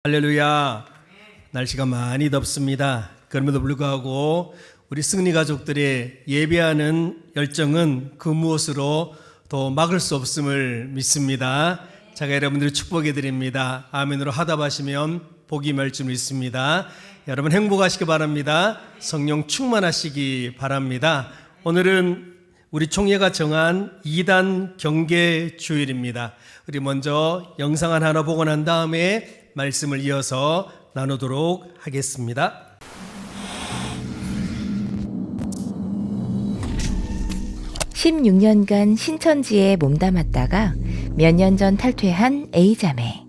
할렐루야. 날씨가 많이 덥습니다. 그럼에도 불구하고 우리 승리 가족들의 예배하는 열정은 그 무엇으로 도 막을 수 없음을 믿습니다. 제가 여러분들을 축복해 드립니다. 아멘으로 하답하시면 복이 멸 줄 믿습니다. 여러분 행복하시기 바랍니다. 성령 충만하시기 바랍니다. 오늘은 우리 총회가 정한 2단 경계 주일입니다. 우리 먼저 영상 하나 보고 난 다음에 말씀을 이어서 나누도록 하겠습니다. (16년간) 신천지에 몸담았다가 몇 년 전 탈퇴한 A자매.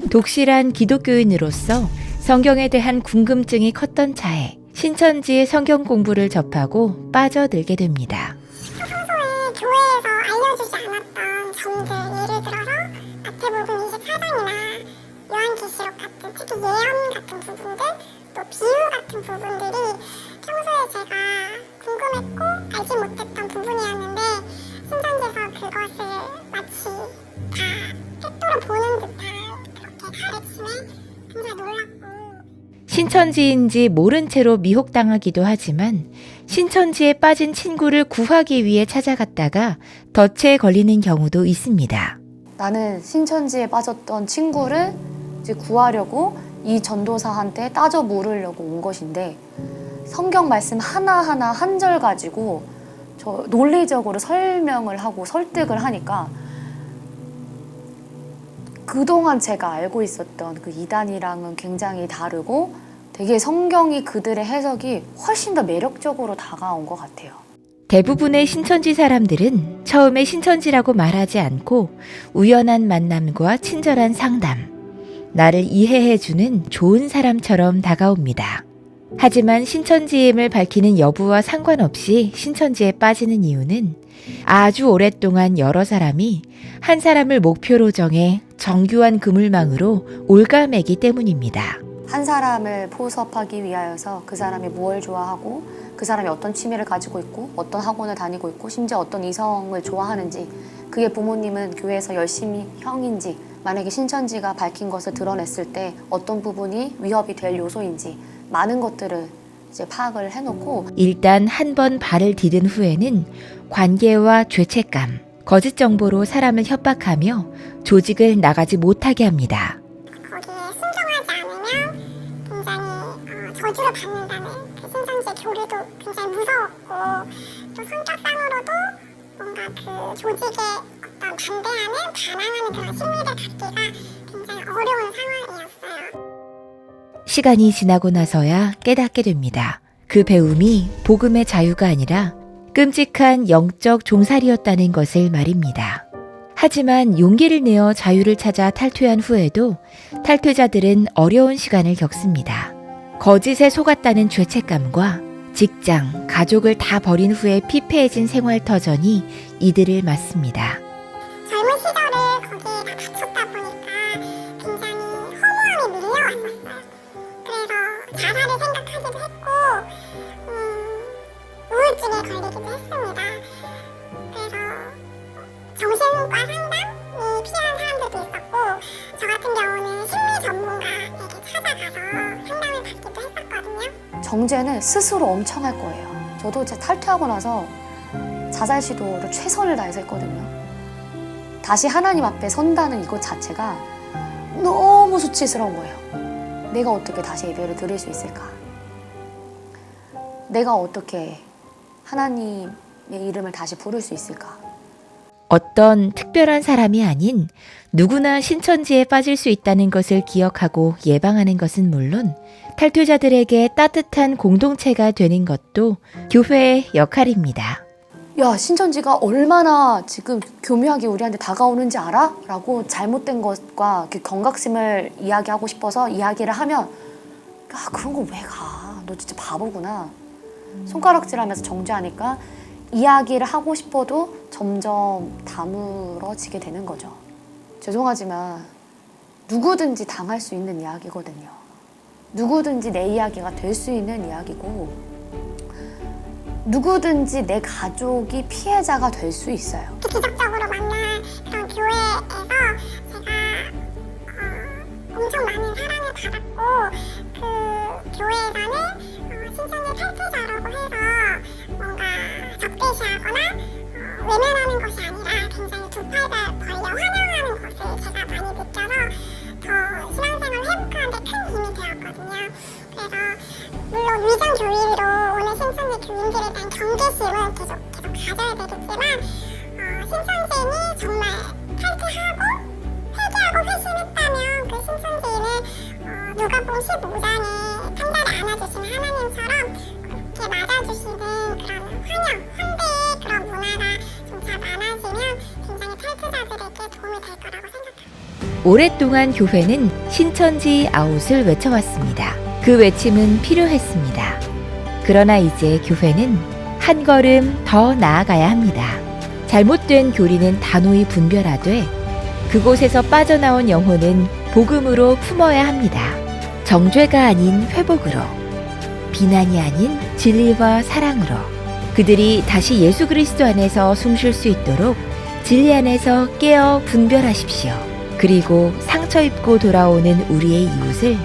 독실한 기독교인으로서 성경에 대한 궁금증이 컸던 차에 신천지의 성경 공부를 접하고 빠져들게 됩니다. 평소에 교회에서 알려주지 않았던 점들, 예를 들어서 마태복음 24장이나 요한계시록 같은 특히 예언 같은 부분들, 또 비유 같은 부분들이 평소에 제가 궁금했고 알지 못했던 부분이었는데 신천지에서 그것을 마치 다 꿰뚫어 보는 듯한 그렇게 가르침에 굉장히 놀랐고, 신천지인지 모른 채로 미혹당하기도 하지만 신천지에 빠진 친구를 구하기 위해 찾아갔다가 덫에 걸리는 경우도 있습니다. 나는 신천지에 빠졌던 친구를 이제 구하려고 이 전도사한테 따져 물으려고 온 것인데, 성경 말씀 하나하나 한 절 가지고 저 논리적으로 설명을 하고 설득을 하니까 그동안 제가 알고 있었던 그 이단이랑은 굉장히 다르고 되게 성경이 그들의 해석이 훨씬 더 매력적으로 다가온 것 같아요. 대부분의 신천지 사람들은 처음에 신천지라고 말하지 않고 우연한 만남과 친절한 상담, 나를 이해해주는 좋은 사람처럼 다가옵니다. 하지만 신천지임을 밝히는 여부와 상관없이 신천지에 빠지는 이유는 아주 오랫동안 여러 사람이 한 사람을 목표로 정해 정교한 그물망으로 올가매기 때문입니다. 한 사람을 포섭하기 위하여서 그 사람이 무엇을 좋아하고 그 사람이 어떤 취미를 가지고 있고 어떤 학원을 다니고 있고 심지어 어떤 이성을 좋아하는지, 그의 부모님은 교회에서 열심히 형인지, 만약에 신천지가 밝힌 것을 드러냈을 때 어떤 부분이 위협이 될 요소인지 많은 것들을 이제 파악을 해놓고, 일단 한 번 발을 디딘 후에는 관계와 죄책감, 거짓 정보로 사람을 협박하며 조직을 나가지 못하게 합니다. 거기에 순종하지 않으면 굉장히 저주를 받는다는 그 신천지의 교리도 굉장히 무서웠고, 또 성격상으로도 뭔가 그 조직에 어떤 반대하는, 반항하는 그런 심리를 갖기가 굉장히 어려운 상황이었어요. 시간이 지나고 나서야 깨닫게 됩니다. 그 배움이 복음의 자유가 아니라 끔찍한 영적 종살이였다는 것을 말입니다. 하지만 용기를 내어 자유를 찾아 탈퇴한 후에도 탈퇴자들은 어려운 시간을 겪습니다. 거짓에 속았다는 죄책감과 직장, 가족을 다 버린 후에 피폐해진 생활터전이 이들을 맞습니다. 젊은 시절을 거기에 다 바쳤다 보니까 굉장히 허무함이 밀려왔었어요. 그래서 자살을 생각하기도 했고 우울증에 걸리기도 했습니다. 그래서 정신과 상담이 필요한 사람들도 있었고, 저 같은 경우는 심리 전문가에게 찾아가서 상담을 받기도 했었거든요. 정죄는 스스로 엄청 할 거예요. 저도 이제 탈퇴하고 나서 자살 시도를 최선을 다해서 했거든요. 다시 하나님 앞에 선다는 이것 자체가 너무 수치스러운 거예요. 내가 어떻게 다시 예배를 드릴 수 있을까? 내가 어떻게 하나님의 이름을 다시 부를 수 있을까? 어떤 특별한 사람이 아닌 누구나 신천지에 빠질 수 있다는 것을 기억하고 예방하는 것은 물론 탈퇴자들에게 따뜻한 공동체가 되는 것도 교회의 역할입니다. 야, 신천지가 얼마나 지금 교묘하게 우리한테 다가오는지 알아? 라고 잘못된 것과 경각심을 이야기하고 싶어서 이야기를 하면, 야, 그런 거 왜 가? 너 진짜 바보구나. 손가락질하면서 정죄하니까 이야기를 하고 싶어도 점점 다물어지게 되는 거죠. 죄송하지만 누구든지 당할 수 있는 이야기거든요. 누구든지 내 이야기가 될 수 있는 이야기고, 누구든지 내 가족이 피해자가 될 수 있어요. 기적적으로 만난 그런 교회에서 제가 엄청 많은 사랑을 받았고, 무시하거나 외면하는 것이 아니라 굉장히 두 팔 벌려 환영하는 것을 제가 많이 느껴서 더 신앙생활 회복하는 데 큰 힘이 되었거든요. 그래서 물론 위장 교회로 오는 신천지 교인들에 대한 경계심은 계속 가져야 되겠지만 신천지인이 정말 탈퇴하고 회개하고 회심했다면 그 신천지인을 누가복음 15장에 판자를 안아주시는 하나님처럼 그렇게 맞아주시는 그런 환대의 그런 문화가 좀 잘 많아지면 굉장히 탈퇴자들에게 도움이 될 거라고 생각합니다. 오랫동안 교회는 신천지 아웃을 외쳐왔습니다. 그 외침은 필요했습니다. 그러나 이제 교회는 한 걸음 더 나아가야 합니다. 잘못된 교리는 단호히 분별하되 그곳에서 빠져나온 영혼은 복음으로 품어야 합니다. 정죄가 아닌 회복으로, 비난이 아닌 진리와 사랑으로 그들이 다시 예수 그리스도 안에서 숨쉴 수 있도록 진리 안에서 깨어 분별하십시오. 그리고 상처 입고 돌아오는 우리의 이웃을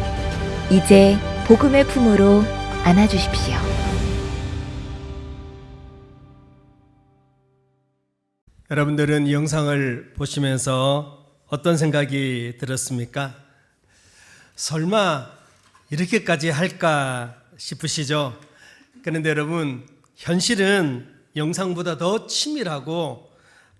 이제 복음의 품으로 안아주십시오. 여러분들은 이 영상을 보시면서 어떤 생각이 들었습니까? 설마 이렇게까지 할까 싶으시죠? 그런데 여러분, 현실은 영상보다 더 치밀하고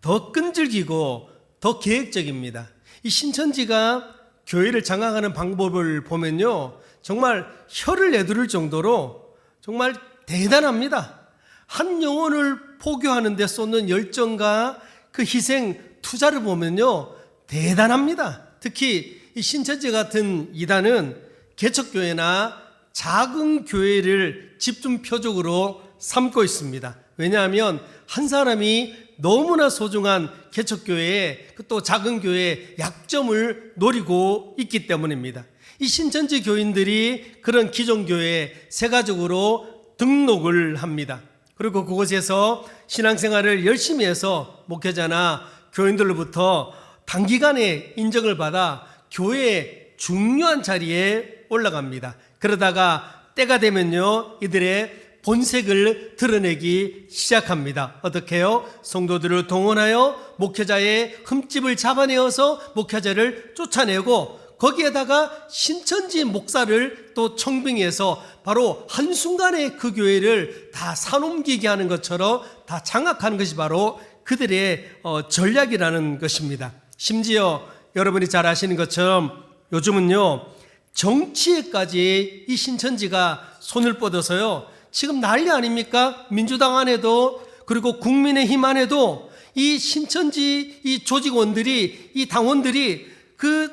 더 끈질기고 더 계획적입니다. 이 신천지가 교회를 장악하는 방법을 보면요, 정말 혀를 내두를 정도로 정말 대단합니다. 한 영혼을 포교하는 데 쏟는 열정과 그 희생, 투자를 보면요 대단합니다. 특히 이 신천지 같은 이단은 개척교회나 작은 교회를 집중 표적으로 삼고 있습니다. 왜냐하면 한 사람이 너무나 소중한 개척교회에 또 작은 교회의 약점을 노리고 있기 때문입니다. 이 신천지 교인들이 그런 기존 교회에 세가족으로 등록을 합니다. 그리고 그곳에서 신앙생활을 열심히 해서 목회자나 교인들로부터 단기간에 인정을 받아 교회의 중요한 자리에 올라갑니다. 그러다가 때가 되면요, 이들의 본색을 드러내기 시작합니다. 어떻게 해요? 성도들을 동원하여 목회자의 흠집을 잡아내어서 목회자를 쫓아내고 거기에다가 신천지 목사를 또 청빙해서 바로 한순간에 그 교회를 다 산옮기게 하는 것처럼 다 장악하는 것이 바로 그들의 전략이라는 것입니다. 심지어 여러분이 잘 아시는 것처럼 요즘은요, 정치에까지 이 신천지가 손을 뻗어서요, 지금 난리 아닙니까? 민주당 안에도, 그리고 국민의힘 안에도 이 신천지 이 조직원들이, 이 당원들이 그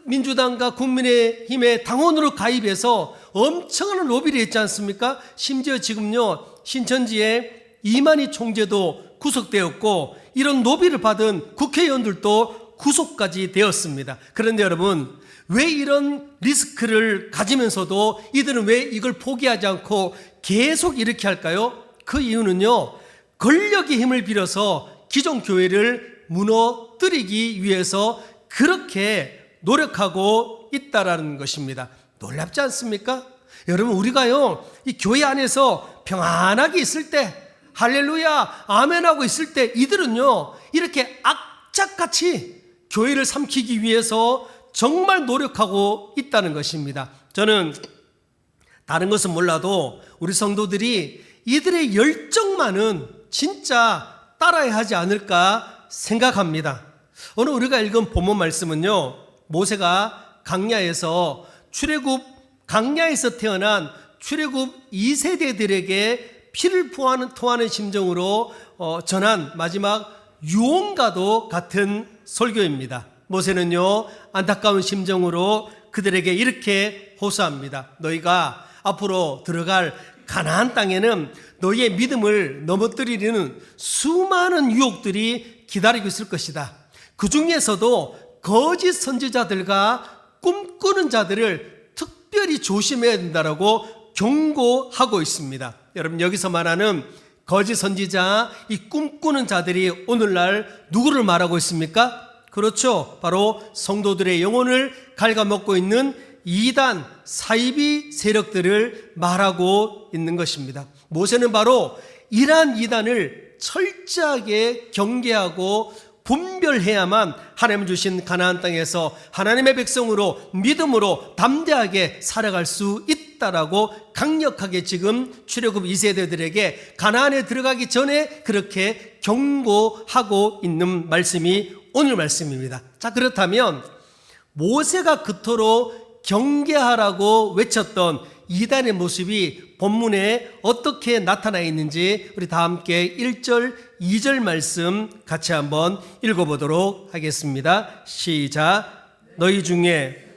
민주당과 국민의힘의 당원으로 가입해서 엄청난 로비를 했지 않습니까? 심지어 지금요, 신천지의 이만희 총재도 구속되었고 이런 로비를 받은 국회의원들도 구속까지 되었습니다. 그런데 여러분, 왜 이런 리스크를 가지면서도 이들은 왜 이걸 포기하지 않고 계속 이렇게 할까요? 그 이유는요, 권력의 힘을 빌어서 기존 교회를 무너뜨리기 위해서 그렇게 노력하고 있다라는 것입니다. 놀랍지 않습니까? 여러분, 우리가요, 이 교회 안에서 평안하게 있을 때, 할렐루야, 아멘하고 있을 때 이들은요, 이렇게 악착같이 교회를 삼키기 위해서 정말 노력하고 있다는 것입니다. 저는 다른 것은 몰라도 우리 성도들이 이들의 열정만은 진짜 따라야 하지 않을까 생각합니다. 오늘 우리가 읽은 본문 말씀은요, 모세가 강야에서 강야에서 태어난 출애굽 2세대들에게 피를 토하는 심정으로 전한 마지막 유언과도 같은 설교입니다. 모세는요, 안타까운 심정으로 그들에게 이렇게 호소합니다. 너희가 앞으로 들어갈 가나안 땅에는 너희의 믿음을 넘어뜨리는 수많은 유혹들이 기다리고 있을 것이다. 그 중에서도 거짓 선지자들과 꿈꾸는 자들을 특별히 조심해야 된다라고 경고하고 있습니다. 여러분, 여기서 말하는 거짓 선지자, 이 꿈꾸는 자들이 오늘날 누구를 말하고 있습니까? 그렇죠. 바로 성도들의 영혼을 갉아먹고 있는 이단, 사이비 세력들을 말하고 있는 것입니다. 모세는 바로 이러한 이단을 철저하게 경계하고 분별해야만 하나님 주신 가나안 땅에서 하나님의 백성으로 믿음으로 담대하게 살아갈 수 있다라고 강력하게 지금 출애굽 2세대들에게 가나안에 들어가기 전에 그렇게 경고하고 있는 말씀이 오늘 말씀입니다. 자, 그렇다면 모세가 그토록 경계하라고 외쳤던 이단의 모습이 본문에 어떻게 나타나 있는지 우리 다 함께 1절, 2절 말씀 같이 한번 읽어보도록 하겠습니다. 시작. 너희 중에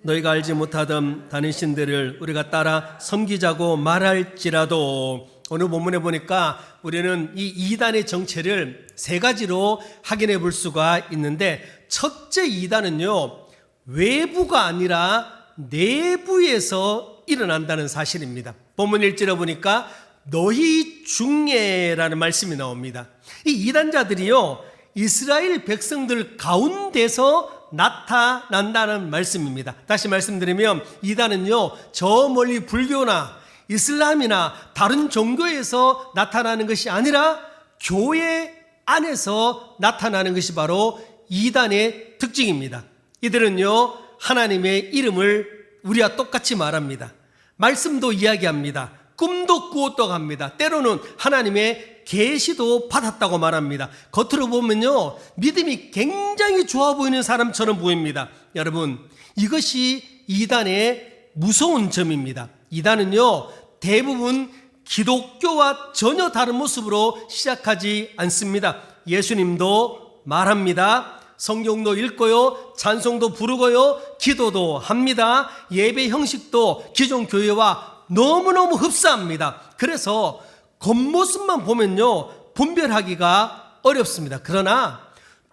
너희가 알지 못하던 다른 신들을 우리가 따라 섬기자고 말할지라도, 오늘 본문에 보니까 우리는 이 이단의 정체를 세 가지로 확인해 볼 수가 있는데, 첫째 이단은요, 외부가 아니라 내부에서 일어난다는 사실입니다. 본문 1절에 보니까 너희 중에라는 말씀이 나옵니다. 이 이단자들이요, 이스라엘 백성들 가운데서 나타난다는 말씀입니다. 다시 말씀드리면 이단은요, 저 멀리 불교나 이슬람이나 다른 종교에서 나타나는 것이 아니라 교회 안에서 나타나는 것이 바로 이단의 특징입니다. 이들은요, 하나님의 이름을 우리와 똑같이 말합니다. 말씀도 이야기합니다. 꿈도 꾸었다고 합니다. 때로는 하나님의 계시도 받았다고 말합니다. 겉으로 보면요, 믿음이 굉장히 좋아 보이는 사람처럼 보입니다. 여러분, 이것이 이단의 무서운 점입니다. 이단은요, 대부분 기독교와 전혀 다른 모습으로 시작하지 않습니다. 예수님도 말합니다. 성경도 읽고요, 찬송도 부르고요, 기도도 합니다. 예배 형식도 기존 교회와 너무너무 흡사합니다. 그래서 겉모습만 보면요, 분별하기가 어렵습니다. 그러나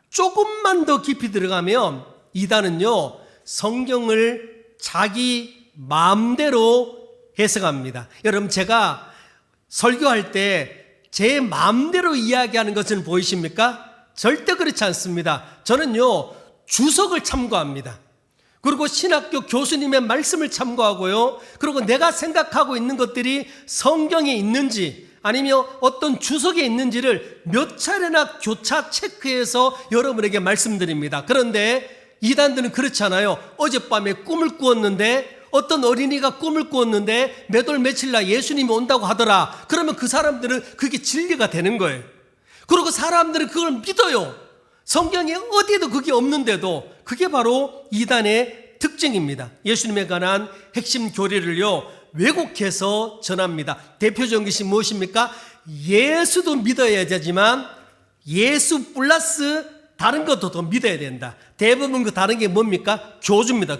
조금만 더 깊이 들어가면 이단은요, 성경을 자기 마음대로 해석합니다. 여러분, 제가 설교할 때 제 마음대로 이야기하는 것은 보이십니까? 절대 그렇지 않습니다. 저는요, 주석을 참고합니다. 그리고 신학교 교수님의 말씀을 참고하고요, 그리고 내가 생각하고 있는 것들이 성경에 있는지 아니면 어떤 주석에 있는지를 몇 차례나 교차 체크해서 여러분에게 말씀드립니다. 그런데 이단들은 그렇지 않아요. 어젯밤에 꿈을 꾸었는데, 어떤 어린이가 꿈을 꾸었는데 몇 월 며칠 날 예수님이 온다고 하더라. 그러면 그 사람들은 그게 진리가 되는 거예요. 그리고 사람들은 그걸 믿어요. 성경에 어디에도 그게 없는데도. 그게 바로 이단의 특징입니다. 예수님에 관한 핵심 교리를요, 왜곡해서 전합니다. 대표적인 것이 무엇입니까? 예수도 믿어야 되지만 예수 플러스 다른 것도 더 믿어야 된다. 대부분 그 다른 게 뭡니까? 교주입니다.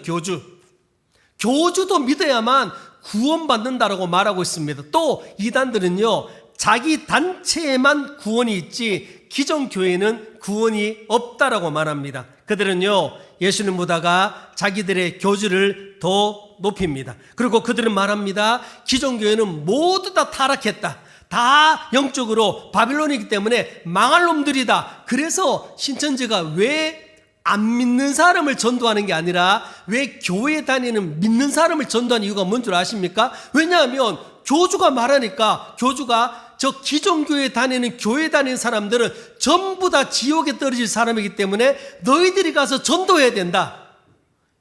교주도 믿어야만 구원받는다라고 말하고 있습니다. 또 이단들은요, 자기 단체에만 구원이 있지 기존 교회는 구원이 없다라고 말합니다. 그들은요, 예수님 보다가 자기들의 교주를 더 높입니다. 그리고 그들은 말합니다. 기존 교회는 모두 다 타락했다. 다 영적으로 바빌론이기 때문에 망할 놈들이다. 그래서 신천지가 왜 안 믿는 사람을 전도하는 게 아니라 왜 교회 다니는 믿는 사람을 전도하는 이유가 뭔 줄 아십니까? 왜냐하면 교주가 말하니까, 교주가 저 기존 교회 다니는 사람들은 전부 다 지옥에 떨어질 사람이기 때문에 너희들이 가서 전도해야 된다.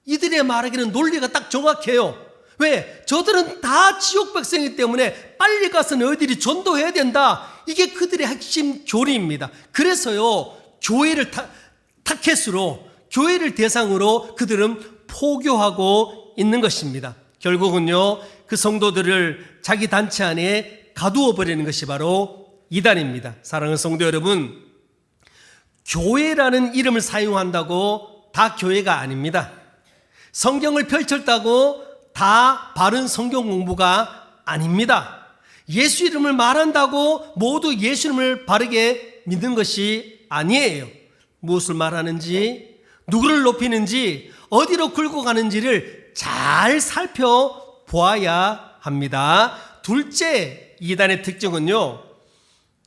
이들의 말하기는 논리가 딱 정확해요. 왜? 저들은 다 지옥 백성이기 때문에 빨리 가서 너희들이 전도해야 된다. 이게 그들의 핵심 교리입니다. 그래서요, 교회를 타켓으로, 교회를 대상으로 그들은 포교하고 있는 것입니다. 결국은요, 그 성도들을 자기 단체 안에 가두어 버리는 것이 바로 이단입니다. 사랑하는 성도 여러분, 교회라는 이름을 사용한다고 다 교회가 아닙니다. 성경을 펼쳤다고 다 바른 성경 공부가 아닙니다. 예수 이름을 말한다고 모두 예수 이름을 바르게 믿는 것이 아니에요. 무엇을 말하는지, 누구를 높이는지, 어디로 끌고 가는지를 잘 살펴보아야 합니다. 둘째, 이단의 특징은요,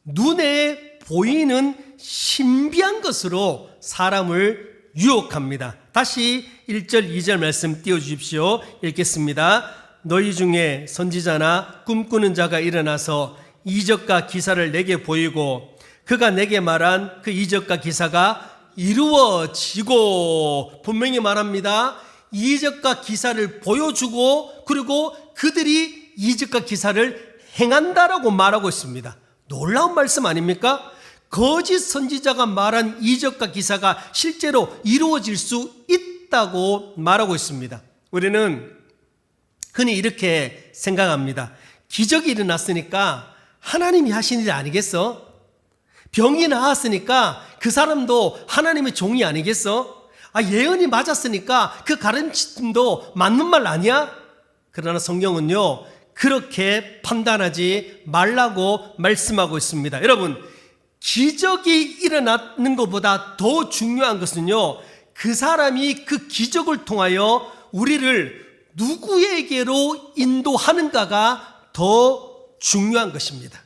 눈에 보이는 신비한 것으로 사람을 유혹합니다. 다시 1절 2절 말씀 띄워주십시오. 읽겠습니다. 너희 중에 선지자나 꿈꾸는 자가 일어나서 이적과 기사를 내게 보이고 그가 내게 말한 그 이적과 기사가 이루어지고, 분명히 말합니다. 이적과 기사를 보여주고 그리고 그들이 이적과 기사를 행한다라고 말하고 있습니다. 놀라운 말씀 아닙니까? 거짓 선지자가 말한 이적과 기사가 실제로 이루어질 수 있다고 말하고 있습니다. 우리는 흔히 이렇게 생각합니다. 기적이 일어났으니까 하나님이 하신 일 아니겠어? 병이 나았으니까 그 사람도 하나님의 종이 아니겠어? 예언이 맞았으니까 그 가르침도 맞는 말 아니야? 그러나 성경은요, 그렇게 판단하지 말라고 말씀하고 있습니다. 여러분, 기적이 일어나는 것보다 더 중요한 것은요, 그 사람이 그 기적을 통하여 우리를 누구에게로 인도하는가가 더 중요한 것입니다.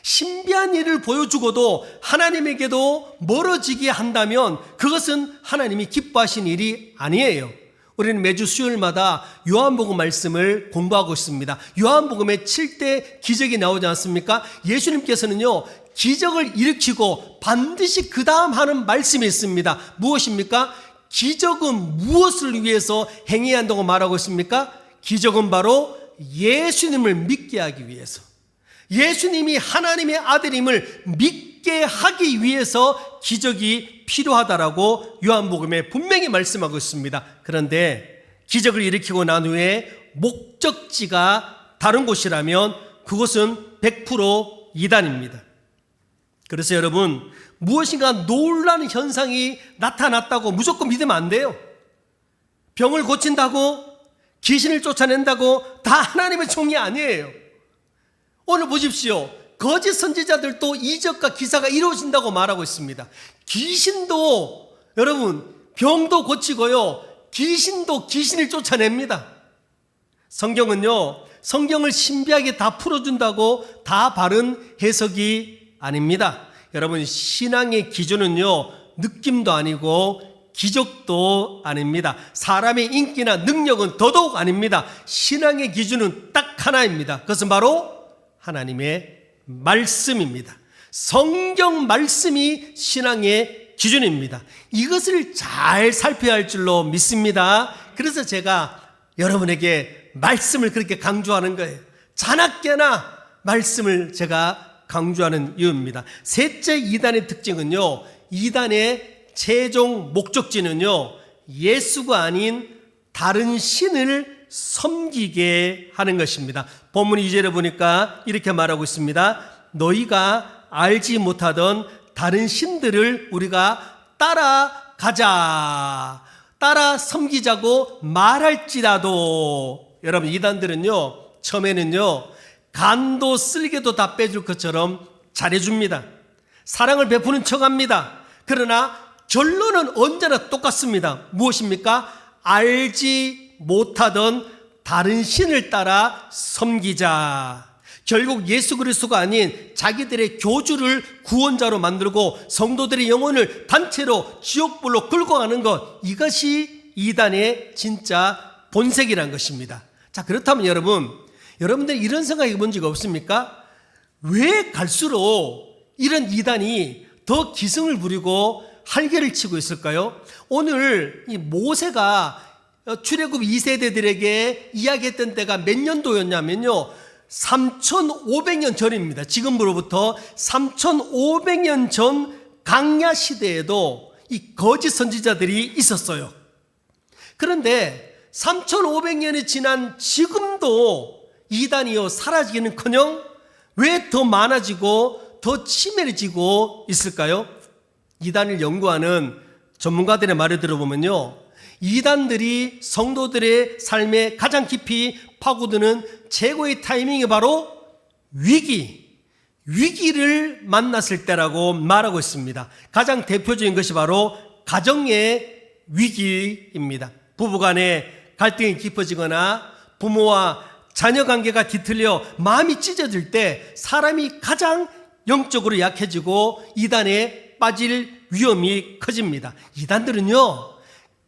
신비한 일을 보여주고도 하나님에게도 멀어지게 한다면 그것은 하나님이 기뻐하신 일이 아니에요. 우리는 매주 수요일마다 요한복음 말씀을 공부하고 있습니다. 요한복음에 7대 기적이 나오지 않습니까? 예수님께서는요, 기적을 일으키고 반드시 그 다음 하는 말씀이 있습니다. 무엇입니까? 기적은 무엇을 위해서 행해야 한다고 말하고 있습니까? 기적은 바로 예수님을 믿게 하기 위해서, 예수님이 하나님의 아들임을 믿게 하기 위해서 기적이 필요하다라고 요한복음에 분명히 말씀하고 있습니다. 그런데 기적을 일으키고 난 후에 목적지가 다른 곳이라면 그것은 100% 이단입니다. 그래서 여러분, 무엇인가 놀라는 현상이 나타났다고 무조건 믿으면 안 돼요. 병을 고친다고, 귀신을 쫓아낸다고 다 하나님의 종이 아니에요. 오늘 보십시오. 거짓 선지자들도 이적과 기사가 이루어진다고 말하고 있습니다. 귀신도, 여러분, 병도 고치고요, 귀신도 귀신을 쫓아냅니다. 성경은요, 성경을 신비하게 다 풀어준다고 다 바른 해석이 아닙니다. 여러분, 신앙의 기준은요, 느낌도 아니고 기적도 아닙니다. 사람의 인기나 능력은 더더욱 아닙니다. 신앙의 기준은 딱 하나입니다. 그것은 바로 하나님의 말씀입니다. 성경 말씀이 신앙의 기준입니다. 이것을 잘 살펴야 할 줄로 믿습니다. 그래서 제가 여러분에게 말씀을 그렇게 강조하는 거예요. 자나깨나 말씀을 제가 강조하는 이유입니다. 셋째 이단의 특징은요, 이단의 최종 목적지는요, 예수가 아닌 다른 신을 섬기게 하는 것입니다. 본문 2절에 보니까 이렇게 말하고 있습니다. 너희가 알지 못하던 다른 신들을 우리가 따라가자, 따라 섬기자고 말할지라도. 여러분, 이단들은요, 처음에는요, 간도 쓸개도 다 빼줄 것처럼 잘해줍니다. 사랑을 베푸는 척합니다. 그러나 결론은 언제나 똑같습니다. 무엇입니까? 알지 못하던 다른 신을 따라 섬기자. 결국 예수 그리스도가 아닌 자기들의 교주를 구원자로 만들고 성도들의 영혼을 단체로 지옥불로 끌고 가는 것, 이것이 이단의 진짜 본색이라는 것입니다. 자, 그렇다면 여러분들 이런 생각해 본 적 없습니까? 왜 갈수록 이런 이단이 더 기승을 부리고 활개를 치고 있을까요? 오늘 이 모세가 출애굽 2세대들에게 이야기했던 때가 몇 년도였냐면요, 3500년 전입니다. 지금으로부터 3500년 전 강야 시대에도 이 거짓 선지자들이 있었어요. 그런데 3500년이 지난 지금도 이단이요, 사라지기는커녕 왜 더 많아지고 더 치밀해지고 있을까요? 이단을 연구하는 전문가들의 말을 들어보면요, 이단들이 성도들의 삶에 가장 깊이 파고드는 최고의 타이밍이 바로 위기를 만났을 때라고 말하고 있습니다. 가장 대표적인 것이 바로 가정의 위기입니다. 부부간에 갈등이 깊어지거나 부모와 자녀 관계가 뒤틀려 마음이 찢어질 때 사람이 가장 영적으로 약해지고 이단에 빠질 위험이 커집니다. 이단들은요,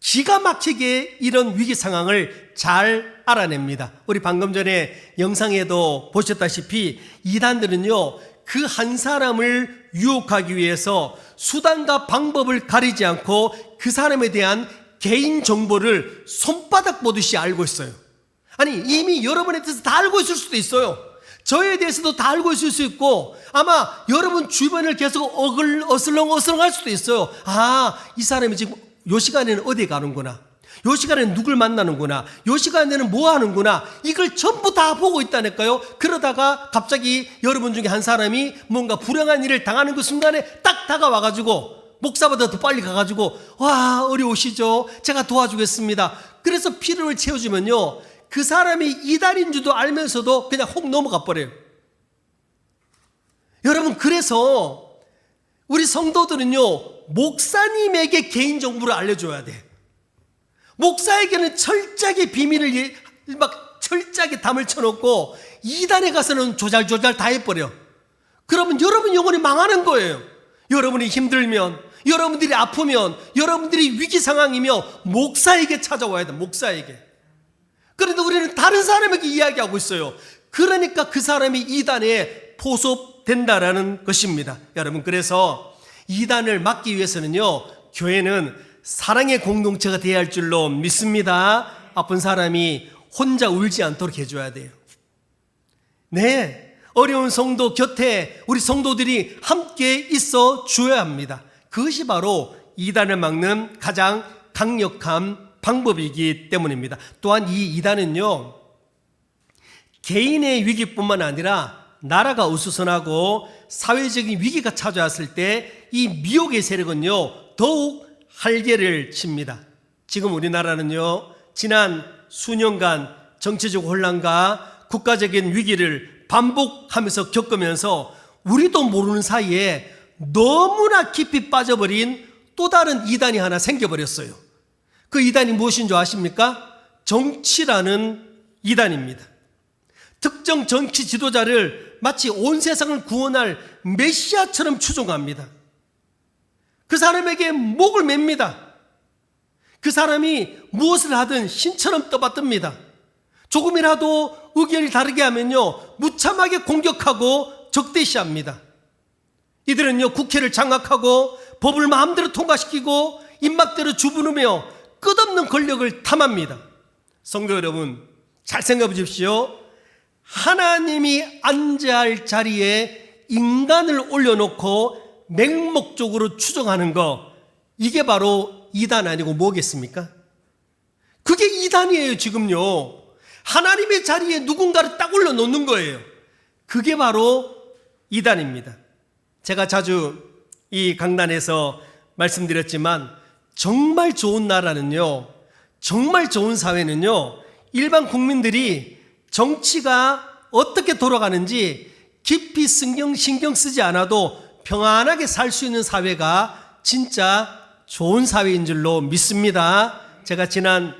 기가 막히게 이런 위기 상황을 잘 알아냅니다. 우리 방금 전에 영상에도 보셨다시피 이단들은요, 그 한 사람을 유혹하기 위해서 수단과 방법을 가리지 않고 그 사람에 대한 개인 정보를 손바닥 보듯이 알고 있어요. 아니, 이미 여러분에 대해서 다 알고 있을 수도 있어요. 저에 대해서도 다 알고 있을 수 있고, 아마 여러분 주변을 계속 어슬렁어슬렁 할 수도 있어요. 아, 이 사람이 지금 요 시간에는 어디 가는구나, 요 시간에는 누굴 만나는구나, 요 시간에는 뭐 하는구나, 이걸 전부 다 보고 있다니까요. 그러다가 갑자기 여러분 중에 한 사람이 뭔가 불행한 일을 당하는 그 순간에 딱 다가와가지고 목사보다 더 빨리 가가지고, 와, 어려우시죠? 제가 도와주겠습니다. 그래서 필요를 채워주면요, 그 사람이 이단인 줄도 알면서도 그냥 혹 넘어가 버려요. 여러분, 그래서 우리 성도들은요, 목사님에게 개인정보를 알려줘야 돼. 목사에게는 철저하게 비밀을 막 철저하게 담을 쳐놓고 이단에 가서는 조잘조잘 다 해버려. 그러면 여러분 영혼이 망하는 거예요. 여러분이 힘들면, 여러분들이 아프면, 여러분들이 위기 상황이며 목사에게 찾아와야 돼. 목사에게. 그런데 우리는 다른 사람에게 이야기하고 있어요. 그러니까 그 사람이 이단에 포섭된다라는 것입니다. 여러분, 그래서 이단을 막기 위해서는요, 교회는 사랑의 공동체가 되어야 할 줄로 믿습니다. 아픈 사람이 혼자 울지 않도록 해줘야 돼요. 네, 어려운 성도 곁에 우리 성도들이 함께 있어 줘야 합니다. 그것이 바로 이단을 막는 가장 강력한 방법이기 때문입니다. 또한 이 이단은요, 개인의 위기뿐만 아니라 나라가 어수선하고 사회적인 위기가 찾아왔을 때 이 미혹의 세력은요, 더욱 활개를 칩니다. 지금 우리나라는요, 지난 수년간 정치적 혼란과 국가적인 위기를 반복하면서 겪으면서 우리도 모르는 사이에 너무나 깊이 빠져버린 또 다른 이단이 하나 생겨버렸어요. 그 이단이 무엇인 줄 아십니까? 정치라는 이단입니다. 특정 정치 지도자를 마치 온 세상을 구원할 메시아처럼 추종합니다. 그 사람에게 목을 맵니다. 그 사람이 무엇을 하든 신처럼 떠받듭니다. 조금이라도 의견이 다르게 하면요, 무참하게 공격하고 적대시합니다. 이들은요, 국회를 장악하고 법을 마음대로 통과시키고 입맛대로 주부르며 끝없는 권력을 탐합니다. 성도 여러분, 잘 생각해 보십시오. 하나님이 앉아야 할 자리에 인간을 올려놓고 맹목적으로 추종하는 거, 이게 바로 이단 아니고 뭐겠습니까? 그게 이단이에요. 지금요, 하나님의 자리에 누군가를 딱 올려놓는 거예요. 그게 바로 이단입니다. 제가 자주 이 강단에서 말씀드렸지만, 정말 좋은 나라는요, 정말 좋은 사회는요, 일반 국민들이 정치가 어떻게 돌아가는지 깊이 신경 쓰지 않아도 평안하게 살 수 있는 사회가 진짜 좋은 사회인 줄로 믿습니다. 제가 지난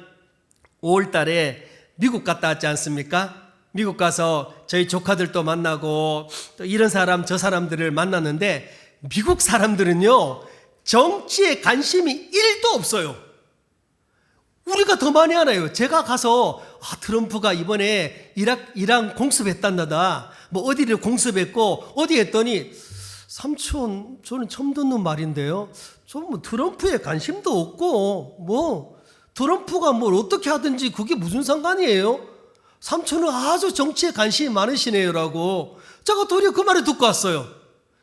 5월 달에 미국 갔다 왔지 않습니까? 미국 가서 저희 조카들도 만나고 또 이런 사람 저 사람들을 만났는데, 미국 사람들은요, 정치에 관심이 1도 없어요. 우리가 더 많이 하나요? 제가 가서 트럼프가 이번에 이란 공습했단다, 뭐 어디를 공습했고 어디 했더니, 삼촌, 저는 처음 듣는 말인데요, 좀 뭐 트럼프에 관심도 없고 뭐 트럼프가 뭘 어떻게 하든지 그게 무슨 상관이에요? 삼촌은 아주 정치에 관심이 많으시네요 라고 제가 도리어 그 말을 듣고 왔어요.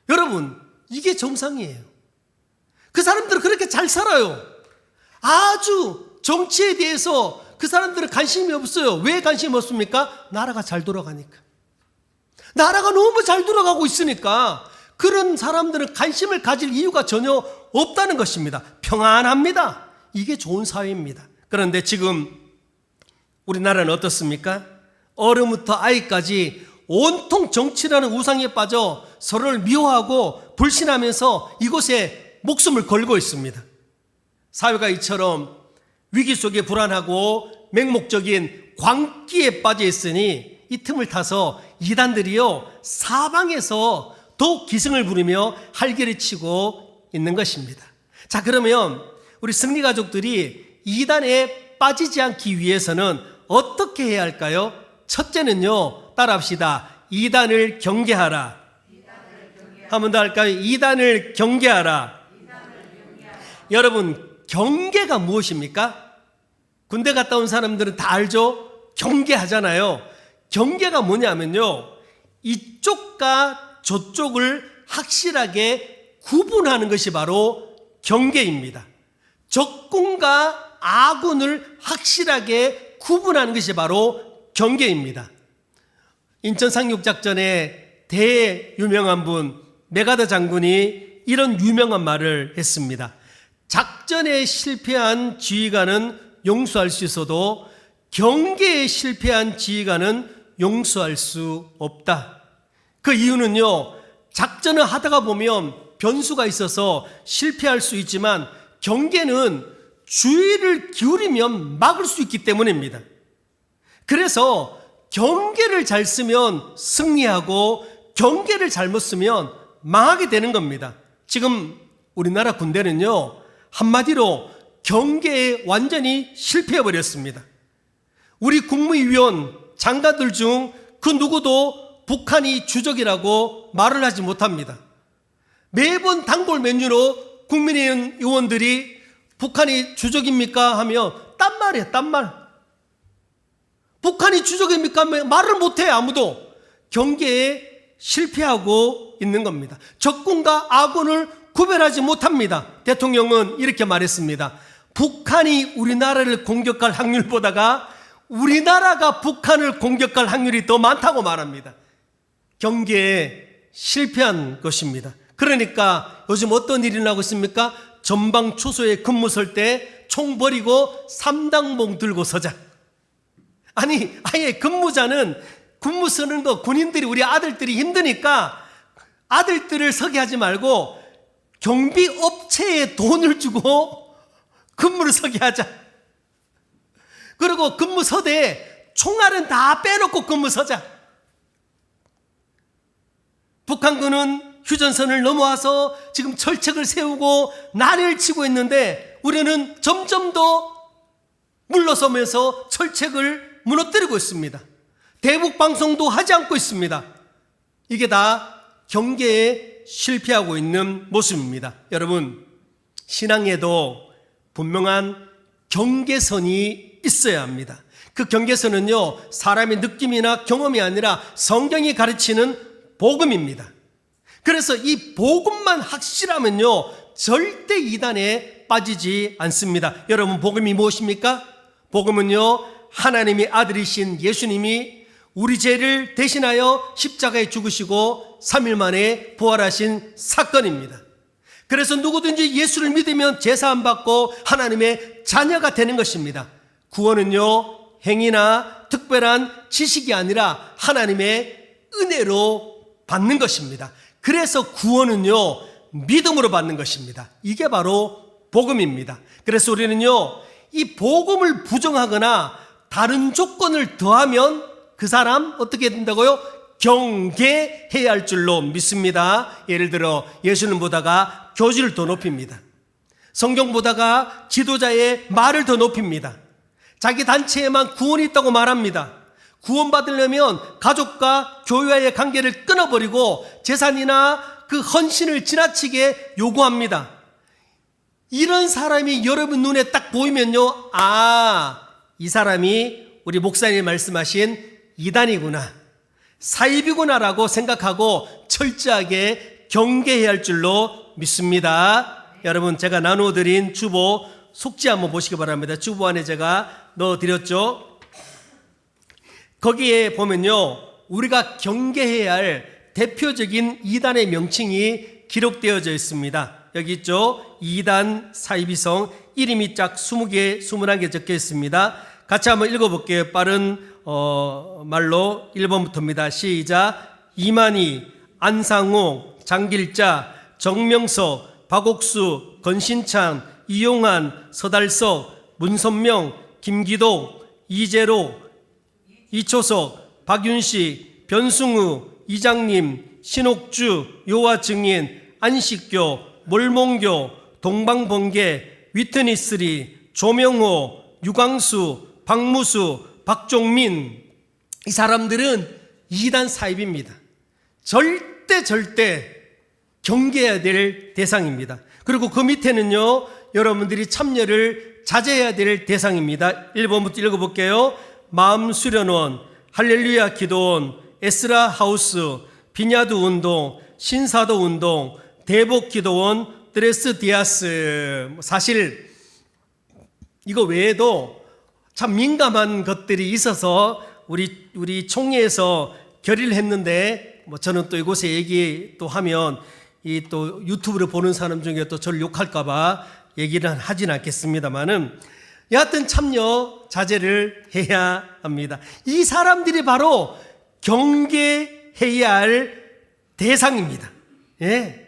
여러분, 이게 정상이에요. 그 사람들은 그렇게 잘 살아요. 아주 정치에 대해서 그 사람들은 관심이 없어요. 왜 관심이 없습니까? 나라가 잘 돌아가니까. 나라가 너무 잘 돌아가고 있으니까 그런 사람들은 관심을 가질 이유가 전혀 없다는 것입니다. 평안합니다. 이게 좋은 사회입니다. 그런데 지금 우리나라는 어떻습니까? 어른부터 아이까지 온통 정치라는 우상에 빠져 서로를 미워하고 불신하면서 이곳에 목숨을 걸고 있습니다. 사회가 이처럼 위기 속에 불안하고 맹목적인 광기에 빠져 있으니 이 틈을 타서 이단들이요, 사방에서 더욱 기승을 부리며 활개를 치고 있는 것입니다. 자, 그러면 우리 승리 가족들이 이단에 빠지지 않기 위해서는 어떻게 해야 할까요? 첫째는요, 따라합시다. 이단을 경계하라. 한 번 더 할까요? 이단을 경계하라. 여러분, 경계가 무엇입니까? 군대 갔다 온 사람들은 다 알죠? 경계하잖아요. 경계가 뭐냐면요, 이쪽과 저쪽을 확실하게 구분하는 것이 바로 경계입니다. 적군과 아군을 확실하게 구분하는 것이 바로 경계입니다. 인천 상륙작전에 대유명한 분 메가더 장군이 이런 유명한 말을 했습니다. 작전에 실패한 지휘관은 용서할 수 있어도 경계에 실패한 지휘관은 용서할 수 없다. 그 이유는요, 작전을 하다가 보면 변수가 있어서 실패할 수 있지만 경계는 주의를 기울이면 막을 수 있기 때문입니다. 그래서 경계를 잘 쓰면 승리하고 경계를 잘못 쓰면 망하게 되는 겁니다. 지금 우리나라 군대는요, 한마디로 경계에 완전히 실패해버렸습니다. 우리 국무위원 장관들 중 그 누구도 북한이 주적이라고 말을 하지 못합니다. 매번 단골 메뉴로 국민의힘 의원들이 북한이 주적입니까? 하면 딴 말이에요, 딴 말. 북한이 주적입니까? 하면 말을 못해, 아무도. 경계에 실패하고 있는 겁니다. 적군과 아군을 구별하지 못합니다. 대통령은 이렇게 말했습니다. 북한이 우리나라를 공격할 확률보다가 우리나라가 북한을 공격할 확률이 더 많다고 말합니다. 경계에 실패한 것입니다. 그러니까 요즘 어떤 일이 나고 있습니까? 전방 초소에 근무 설 때 총 버리고 삼당봉 들고 서자. 아니, 아예 근무자는 근무 서는 거 군인들이, 우리 아들들이 힘드니까 아들들을 서게 하지 말고 경비 업체에 돈을 주고 근무를 서게 하자. 그리고 근무 서대에 총알은 다 빼놓고 근무 서자. 북한군은 휴전선을 넘어와서 지금 철책을 세우고 난리를 치고 있는데 우리는 점점 더 물러서면서 철책을 무너뜨리고 있습니다. 대북 방송도 하지 않고 있습니다. 이게 다 경계에 실패하고 있는 모습입니다. 여러분, 신앙에도 분명한 경계선이 있어야 합니다. 그 경계선은요, 사람의 느낌이나 경험이 아니라 성경이 가르치는 복음입니다. 그래서 이 복음만 확실하면요, 절대 이단에 빠지지 않습니다. 여러분, 복음이 무엇입니까? 복음은요, 하나님의 아들이신 예수님이 우리 죄를 대신하여 십자가에 죽으시고 3일 만에 부활하신 사건입니다. 그래서 누구든지 예수를 믿으면 제사함 받고 하나님의 자녀가 되는 것입니다. 구원은요, 행위나 특별한 지식이 아니라 하나님의 은혜로 받는 것입니다. 그래서 구원은요, 믿음으로 받는 것입니다. 이게 바로 복음입니다. 그래서 우리는요, 이 복음을 부정하거나 다른 조건을 더하면 그 사람 어떻게 된다고요? 경계해야 할 줄로 믿습니다. 예를 들어 예수님 보다가 교지를 더 높입니다. 성경 보다가 지도자의 말을 더 높입니다. 자기 단체에만 구원이 있다고 말합니다. 구원받으려면 가족과 교회와의 관계를 끊어버리고 재산이나 그 헌신을 지나치게 요구합니다. 이런 사람이 여러분 눈에 딱 보이면요, 아, 이 사람이 우리 목사님이 말씀하신 이단이구나, 사입이구나라고 생각하고 철저하게 경계해야 할 줄로 믿습니다. 여러분, 제가 나눠드린 주보 속지 한번 보시기 바랍니다. 주보 안에 제가 넣어드렸죠. 거기에 보면요, 우리가 경계해야 할 대표적인 이단의 명칭이 기록되어져 있습니다. 여기 있죠. 이단 사이비성, 이름이 짝 20개, 21개 적혀 있습니다. 같이 한번 읽어볼게요. 빠른 말로 1번부터입니다. 시작. 이만희, 안상호, 장길자, 정명석, 박옥수, 건신찬, 이용한, 서달석, 문선명, 김기도, 이재로, 이초석, 박윤식, 변승우, 이장님, 신옥주, 요화 증인, 안식교, 몰몽교, 동방번개, 위트니스리, 조명호, 유광수, 박무수, 박종민, 이 사람들은 이단 사입입니다. 절대 경계해야 될 대상입니다. 그리고 그 밑에는요, 여러분들이 참여를 자제해야 될 대상입니다. 1번부터 읽어볼게요. 마음 수련원, 할렐루야 기도원, 에스라 하우스, 비냐드 운동, 신사도 운동, 대복 기도원, 드레스 디아스. 사실 이거 외에도 참 민감한 것들이 있어서 우리 총회에서 결의를 했는데, 저는 또 이곳에 얘기 또 하면 이 또 유튜브를 보는 사람 중에 또 저를 욕할까봐 얘기를 하진 않겠습니다만은, 여하튼 참여 자제를 해야 합니다. 이 사람들이 바로 경계해야 할 대상입니다. 예.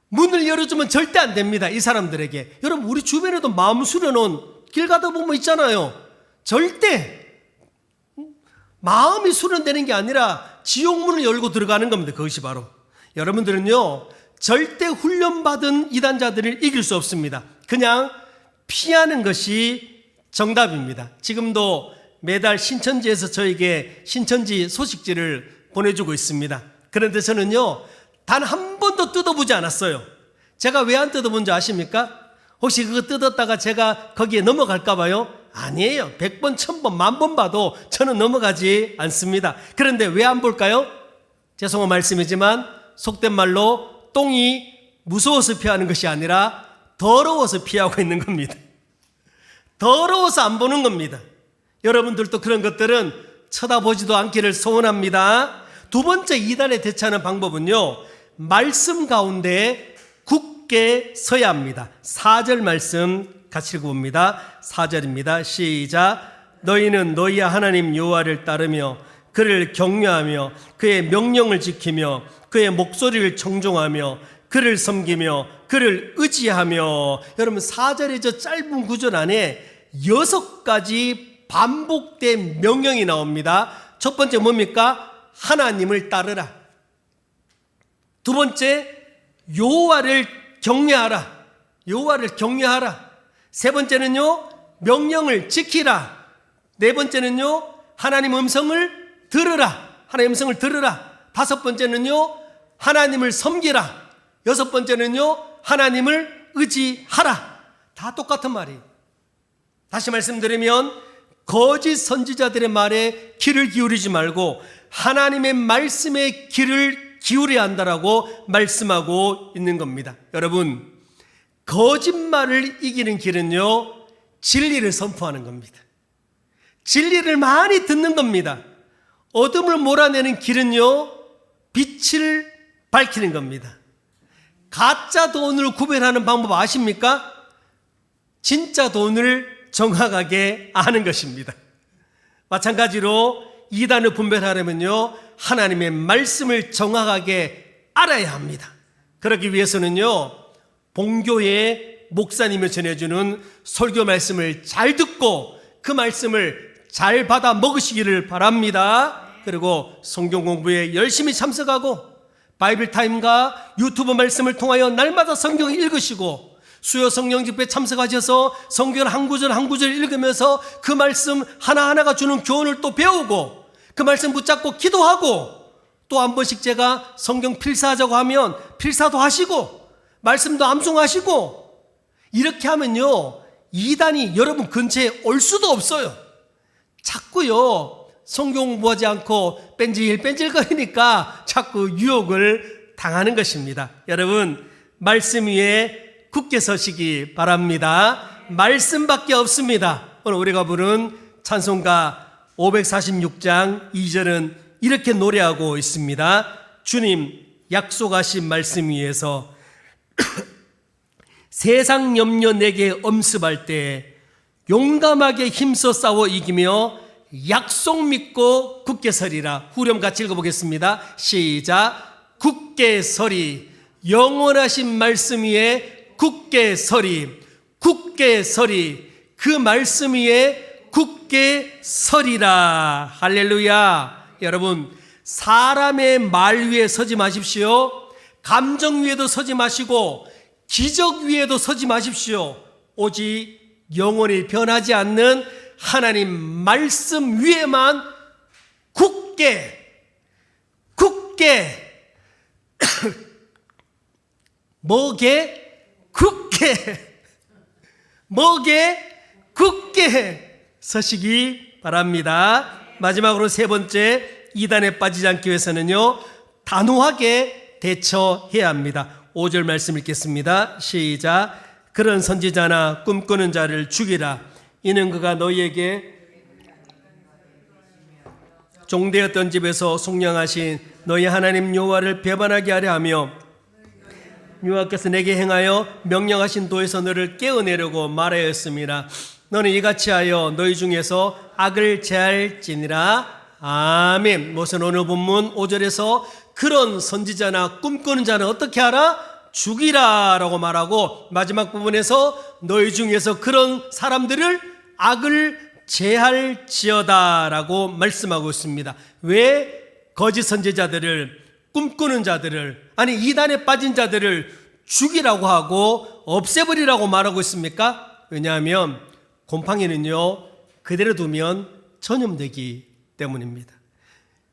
문을 열어주면 절대 안 됩니다. 이 사람들에게. 여러분, 우리 주변에도 마음 수련원 길 가다 보면 있잖아요. 절대 마음이 수련되는 게 아니라 지옥문을 열고 들어가는 겁니다. 그것이 바로. 여러분들은요, 절대 훈련받은 이단자들을 이길 수 없습니다. 그냥 피하는 것이 정답입니다. 지금도 매달 신천지에서 저에게 신천지 소식지를 보내주고 있습니다. 그런데 저는요, 단 한 번도 뜯어보지 않았어요. 제가 왜 안 뜯어본 줄 아십니까? 혹시 그거 뜯었다가 제가 거기에 넘어갈까 봐요? 아니에요. 100번, 1000번, 10,000번 봐도 저는 넘어가지 않습니다. 그런데 왜 안 볼까요? 죄송한 말씀이지만 속된 말로 똥이 무서워서 피하는 것이 아니라 더러워서 피하고 있는 겁니다. 더러워서 안 보는 겁니다. 여러분들도 그런 것들은 쳐다보지도 않기를 소원합니다. 두 번째 이단에 대처하는 방법은요, 말씀 가운데 굳게 서야 합니다. 4절 말씀 같이 읽어봅니다. 4절입니다. 시작. 너희는 너희 하나님 여호와를 따르며 그를 경외하며 그의 명령을 지키며 그의 목소리를 청종하며 그를 섬기며 그를 의지하며. 여러분, 4절의 저 짧은 구절 안에 6가지 반복된 명령이 나옵니다. 첫 번째 뭡니까? 하나님을 따르라. 두 번째, 여호와를 경외하라. 여호와를 경외하라. 세 번째는요, 명령을 지키라. 네 번째는요, 하나님 음성을 들으라. 하나님 음성을 들으라. 다섯 번째는요, 하나님을 섬기라. 여섯 번째는요, 하나님을 의지하라. 다 똑같은 말이에요. 다시 말씀드리면, 거짓 선지자들의 말에 귀를 기울이지 말고 하나님의 말씀에 귀를 기울여야 한다라고 말씀하고 있는 겁니다. 여러분, 거짓말을 이기는 길은요, 진리를 선포하는 겁니다. 진리를 많이 듣는 겁니다. 어둠을 몰아내는 길은요, 빛을 밝히는 겁니다. 가짜 돈을 구별하는 방법 아십니까? 진짜 돈을 정확하게 아는 것입니다. 마찬가지로 이단을 분별하려면요, 하나님의 말씀을 정확하게 알아야 합니다. 그러기 위해서는요, 본교의 목사님이 전해주는 설교 말씀을 잘 듣고 그 말씀을 잘 받아 먹으시기를 바랍니다. 그리고 성경 공부에 열심히 참석하고 바이블 타임과 유튜브 말씀을 통하여 날마다 성경을 읽으시고 수요 성령 집회에 참석하셔서 성경을 한 구절 한 구절 읽으면서 그 말씀 하나하나가 주는 교훈을 또 배우고 그 말씀 붙잡고 기도하고 또 한 번씩 제가 성경 필사하자고 하면 필사도 하시고 말씀도 암송하시고 이렇게 하면요, 이단이 여러분 근처에 올 수도 없어요. 자꾸요, 성경 공부하지 않고 뺀질뺀질거리니까 자꾸 유혹을 당하는 것입니다. 여러분, 말씀 위에 굳게 서시기 바랍니다. 말씀밖에 없습니다. 오늘 우리가 부른 찬송가 546장 2절은 이렇게 노래하고 있습니다. 주님 약속하신 말씀 위에서 세상 염려 내게 엄습할 때 용감하게 힘써 싸워 이기며 약속 믿고 굳게 서리라. 후렴 같이 읽어보겠습니다. 시작. 굳게 서리. 영원하신 말씀 위에 굳게 서리. 굳게 서리. 그 말씀 위에 굳게 서리라. 할렐루야. 여러분, 사람의 말 위에 서지 마십시오. 감정 위에도 서지 마시고 기적 위에도 서지 마십시오. 오직 영원히 변하지 않는 하나님 말씀 위에만 굳게 굳게 서시기 바랍니다. 마지막으로 세 번째, 이단에 빠지지 않기 위해서는요, 단호하게 대처해야 합니다. 5절 말씀 읽겠습니다. 시작. 그런 선지자나 꿈꾸는 자를 죽이라. 이는 그가 너희에게 종되었던 집에서 속량하신 너희 하나님 여호와를 배반하게 하려 하며 여호와께서 내게 행하여 명령하신 도에서 너를 깨어내려고 말하였습니다. 너는 이같이 하여 너희 중에서 악을 제할지니라. 아멘. 무슨 오늘 본문 5절에서 그런 선지자나 꿈꾸는 자는 어떻게 하라? 죽이라 라고 말하고, 마지막 부분에서 너희 중에서 그런 사람들을 악을 제할지어다 라고 말씀하고 있습니다. 왜 거짓 선지자들을, 꿈꾸는 자들을, 아니 이단에 빠진 자들을 죽이라고 하고 없애버리라고 말하고 있습니까? 왜냐하면 곰팡이는요, 그대로 두면 전염되기 때문입니다.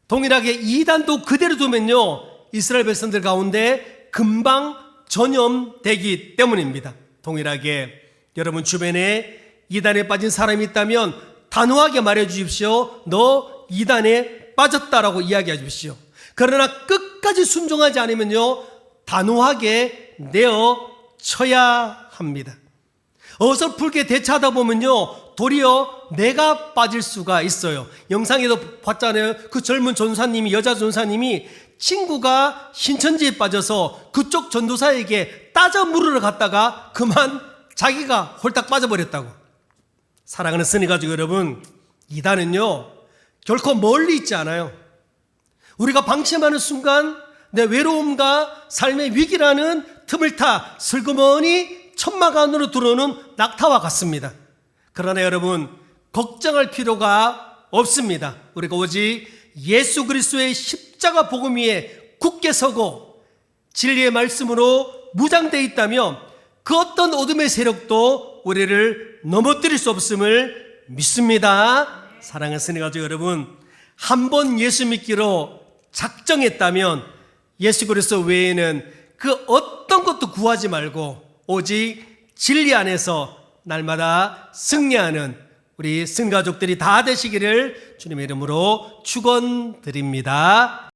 동일하게 이단도 그대로 두면요, 이스라엘 백성들 가운데 금방 전염되기 때문입니다. 동일하게 여러분 주변에 이단에 빠진 사람이 있다면 단호하게 말해 주십시오. 너 이단에 빠졌다라고 이야기해 주십시오. 그러나 끝까지 순종하지 않으면요, 단호하게 내어쳐야 합니다. 어설프게 대처하다 보면요, 도리어 내가 빠질 수가 있어요. 영상에도 봤잖아요. 그 젊은 전사님이, 여자 전사님이 친구가 신천지에 빠져서 그쪽 전도사에게 따져 물으러 갔다가 그만 자기가 홀딱 빠져버렸다고. 사랑하는 스님가족 여러분, 이단은요 결코 멀리 있지 않아요. 우리가 방심하는 순간 내 외로움과 삶의 위기라는 틈을 타 슬그머니 천막 안으로 들어오는 낙타와 같습니다. 그러나 여러분, 걱정할 필요가 없습니다. 우리가 오직 예수 그리스도의 십자가 복음 위에 굳게 서고 진리의 말씀으로 무장되어 있다면 그 어떤 어둠의 세력도 우리를 넘어뜨릴 수 없음을 믿습니다. 사랑하는 스님가족 여러분, 한 번 예수 믿기로 작정했다면 예수 그리스도 외에는 그 어떤 것도 구하지 말고 오직 진리 안에서 날마다 승리하는 우리 스님가족들이 다 되시기를 주님의 이름으로 축원드립니다.